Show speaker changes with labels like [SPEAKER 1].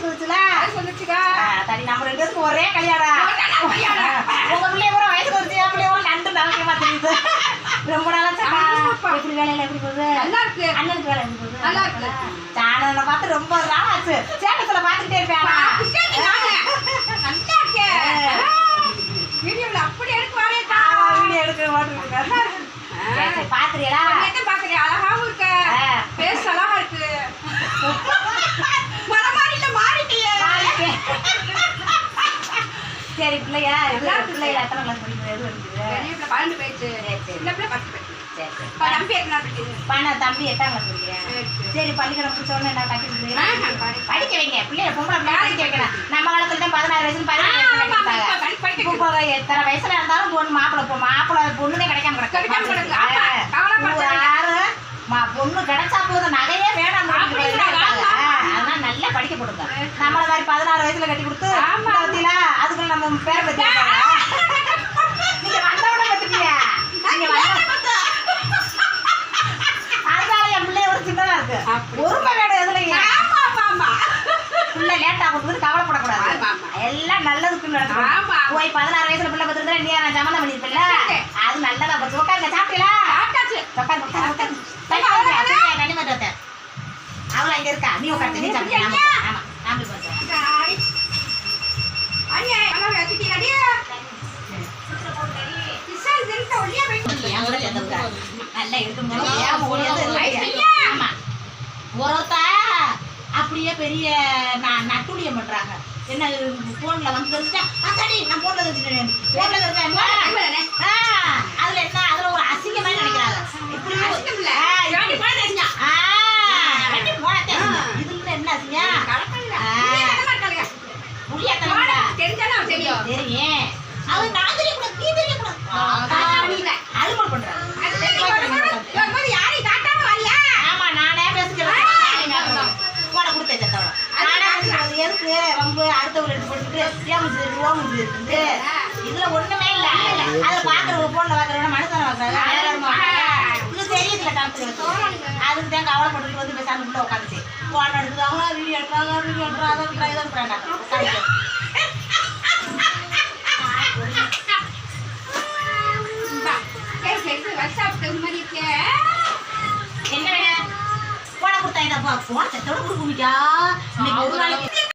[SPEAKER 1] வயசு வந்துச்சுல தனி நம்ம 2 பேருக்கு ஒரே கல்யாணம். உங்க பிள்ளைய கூட வயசு வந்துச்சு, என் பிள்ளைய நண்டு நலக்கியமா தெரியுது. ரொம்ப நாளா எப்படி வேலையில எப்படி போகுது?
[SPEAKER 2] நல்லா இருக்கு.
[SPEAKER 1] அண்ணனுக்கு வேலை எப்படி போகுது?
[SPEAKER 2] நல்லா இருக்கு.
[SPEAKER 1] சேனல்ல பார்த்து ரொம்ப நாள் ஆச்சு. சேனல்ல பார்த்துக்கிட்டே இருப்பேன்.
[SPEAKER 2] நல்லா இருக்கே. வீடியோல அப்படி எடுக்க வரே தா.
[SPEAKER 1] வீடியோ எடுக்க மாட்டேங்க. சரி பாக்குறீங்களா?
[SPEAKER 2] என்ன பாக்குறீங்க? அழகாவும் இருக்கு. பேஸ் அழகா இருக்கு. மர மாதிரி இல்ல மாறிட்டியே.
[SPEAKER 1] சரி பிள்ளையா பிள்ளையா எத்தனை கிளாஸ் படிக்கிறது? எது படிக்கிறது?
[SPEAKER 2] பெரிய பிள்ளை 12 போயிடுச்சு. சின்ன பிள்ளை 10 போயிடுச்சு.
[SPEAKER 1] சரி சரி.
[SPEAKER 2] தம்பி எத்தனை படிக்குது?
[SPEAKER 1] தம்பி 8ஆம் கிளாஸ் படிக்கிறேன். சரி பள்ளிக்கூடம் முடிச்ச உடனே என்ன கட்டி கொடுக்குறீங்க? படிக்க வைங்க. பிள்ளைய பொம்பளை பிள்ளை படிக்க வைக்கணும். நம்ம காலத்துல தான் 16 வயசுல 17 வயசுல எத்தனை வயசுல இருந்தாலும் பொண்ணு மாப்பிள்ளை பொண்ணுதே கிடைக்காம கிடக்கு. பொண்ணு கிடைச்சா போதும், நகையே வேணாம். அதனால நல்லா படிக்க போடுங்க. நம்மள மாதிரி 16 வயசுல கட்டி கொடுத்து அதுக்குள்ள நம்ம பேரை பத்தி நீங்க வந்தவட பத்துக்கீங்க. அதனால என் பிள்ளைய ஒரு சின்னதா இருக்கு. ஒருமை வேணும் எதுலைங்க. பிள்ளை லேட்டா கொடுக்குறது கவலைப்படக்கூடாது. எல்லாம் நல்லதுக்குன்னு நடக்கும். போய் 16 வயசுல பிள்ளை பத்திருந்தா இல்லையா நான் சம்மந்தம் பண்ணிருப்பேன்ல, அது நல்லதா போச்சு. உட்காருங்க. சாப்பிட்டீங்களா? கனிமத்தை அவள இங்க இருக்கா. நீ உட்காந்து நீ சாப்பிட்டு. ஆமா சாப்பிட்டு போச்சு. நல்லா ஒருத்தா அப்படியே பெரிய நட்டுடியம் பண்றாங்க. என்ன போன்ல வந்து தெரிஞ்சா அதாடி நான் போன்ல தெரிஞ்சுட்டேன். போன்ல தெரிஞ்சா அதுல என்ன அதுல ஒரு அசிங்கமா நினைக்கிறாங்க. இப்படி அசிங்கம் இல்ல. யாண்டி போன தெரிஞ்சா யாண்டி போன தெரிஞ்சா இதுல என்ன அசிங்கம்? புளியத்தனமா தெரிஞ்சனா தெரியும். தெரியும். அது நான் தெரிய கூட நீ தெரிய கூட அலுமல் பண்றாங்க. அது யாரை காட்டாம வரியா? ஆமா நானே பேசுறேன். போன கொடுத்தேன் சத்தவ. நானே எதுக்கு ரொம்ப அடுத்தவங்க எடுத்து போட்டுட்டு ஏமுது இருக்குது. இதுல ஒண்ணுமே இல்ல. அதுல பாக்குறவங்க போன்ல பாக்குறவங்க மனுஷன பாக்குறாங்க. இது தெரியுதுல காமிச்சு அதுக்கு தான் கவலைப்பட்டு வந்து பேசாம உள்ள உட்காந்துச்சு. போன் எடுத்துக்காங்க, வீடியோ எடுக்கிறாங்க, இதை இருக்கிறாங்க. என்ன வேணும்? போன கொடுத்தாங்க. போன செத்தோட கொடுக்க முடியா? இன்னைக்கு ஒரு நாள்